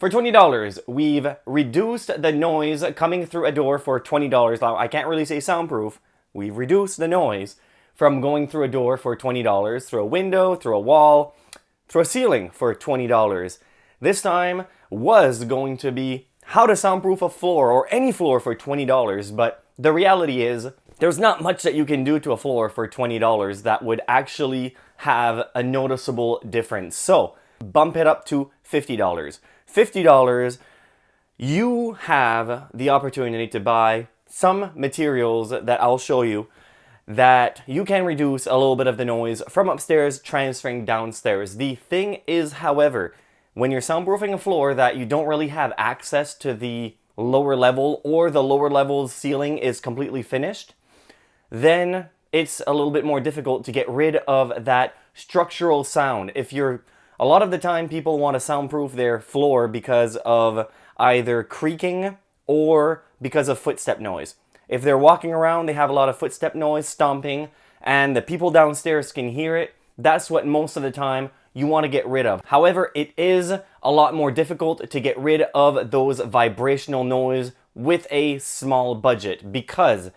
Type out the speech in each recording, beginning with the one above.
For $20, we've reduced the noise coming through a door for $20. Now, I can't really say soundproof. We've reduced the noise from going through a door for $20, through a window, through a wall, through a ceiling for $20. This time was going to be how to soundproof a floor or any floor for $20, but the reality is there's not much that you can do to a floor for $20 that would actually have a noticeable difference. So bump it up to $50. $50, you have the opportunity to buy some materials that I'll show you that you can reduce a little bit of the noise from upstairs transferring downstairs. The thing is, however, when you're soundproofing a floor that you don't really have access to the lower level or the lower level ceiling is completely finished, then it's a little bit more difficult to get rid of that structural sound. A lot of the time people want to soundproof their floor because of either creaking or because of footstep noise. If they're walking around, they have a lot of footstep noise, stomping, and the people downstairs can hear it. That's what most of the time you want to get rid of. However, it is a lot more difficult to get rid of those vibrational noise with a small budget, because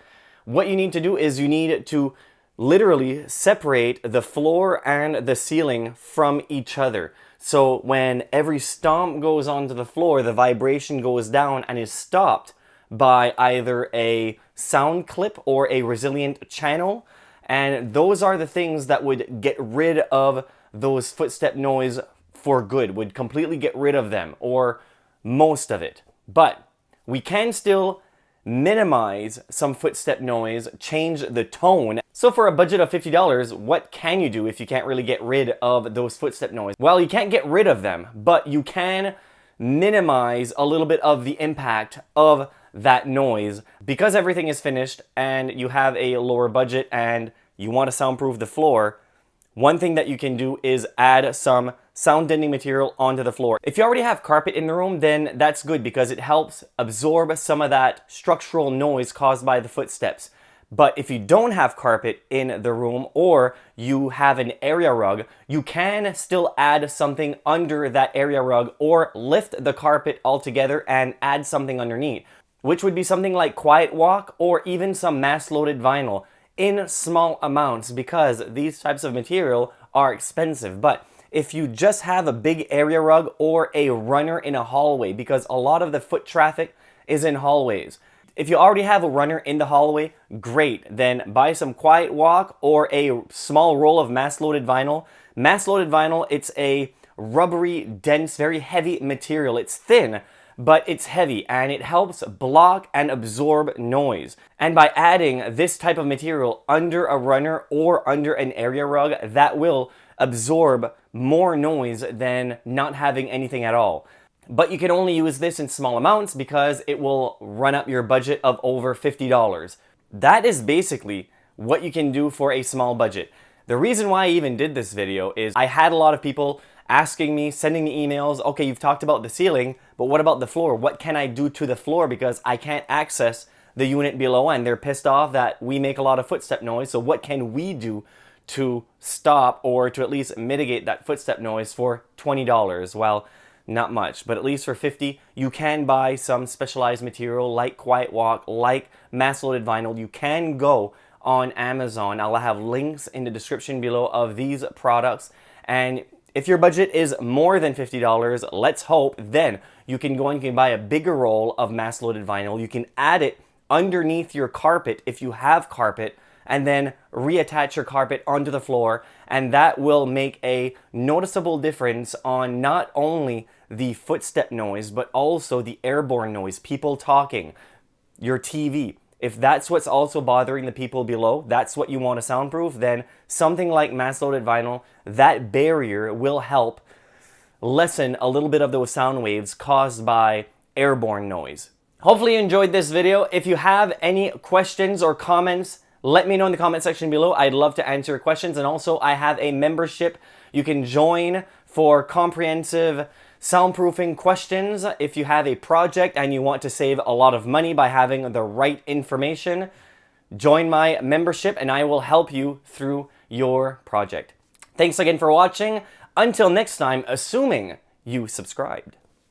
what you need to do is you need to literally separate the floor and the ceiling from each other. So when every stomp goes onto the floor, the vibration goes down and is stopped by either a sound clip or a resilient channel. And those are the things that would get rid of those footstep noise for good, would completely get rid of them, or most of it. But we can still minimize some footstep noise, change the tone. So for a budget of $50, what can you do if you can't really get rid of those footstep noise? Well, you can't get rid of them, but you can minimize a little bit of the impact of that noise. Because everything is finished and you have a lower budget and you want to soundproof the floor, one thing that you can do is add some sound deadening material onto the floor. If you already have carpet in the room, then that's good because it helps absorb some of that structural noise caused by the footsteps. But if you don't have carpet in the room or you have an area rug, you can still add something under that area rug or lift the carpet altogether and add something underneath, which would be something like quiet walk or even some mass-loaded vinyl in small amounts, because these types of material are expensive. But if you just have a big area rug or a runner in a hallway, because a lot of the foot traffic is in hallways. If you already have a runner in the hallway, great. Then buy some quiet walk or a small roll of mass-loaded vinyl. Mass-loaded vinyl, it's a rubbery, dense, very heavy material. It's thin, but it's heavy and it helps block and absorb noise. And by adding this type of material under a runner or under an area rug, that will absorb more noise than not having anything at all. But you can only use this in small amounts because it will run up your budget of over $50. That is basically what you can do for a small budget. The reason why I even did this video is I had a lot of people asking me, sending me emails, okay, you've talked about the ceiling, but what about the floor? What can I do to the floor because I can't access the unit below? And they're pissed off that we make a lot of footstep noise, so what can we do to stop or to at least mitigate that footstep noise for $20? Well, not much, but at least for $50, you can buy some specialized material like quiet walk, like mass-loaded vinyl. You can go on Amazon. I'll have links in the description below of these products. And if your budget is more than $50, let's hope, then you can go and you can buy a bigger roll of mass-loaded vinyl. You can add it underneath your carpet if you have carpet, and then reattach your carpet onto the floor, and that will make a noticeable difference on not only the footstep noise, but also the airborne noise, people talking, your TV. If that's what's also bothering the people below, that's what you want to soundproof, then something like mass-loaded vinyl, that barrier will help lessen a little bit of those sound waves caused by airborne noise. Hopefully you enjoyed this video. If you have any questions or comments, let me know in the comment section below. I'd love to answer your questions. And also, I have a membership you can join for comprehensive soundproofing questions. If you have a project and you want to save a lot of money by having the right information, join my membership and I will help you through your project. Thanks again for watching. Until next time, assuming you subscribed.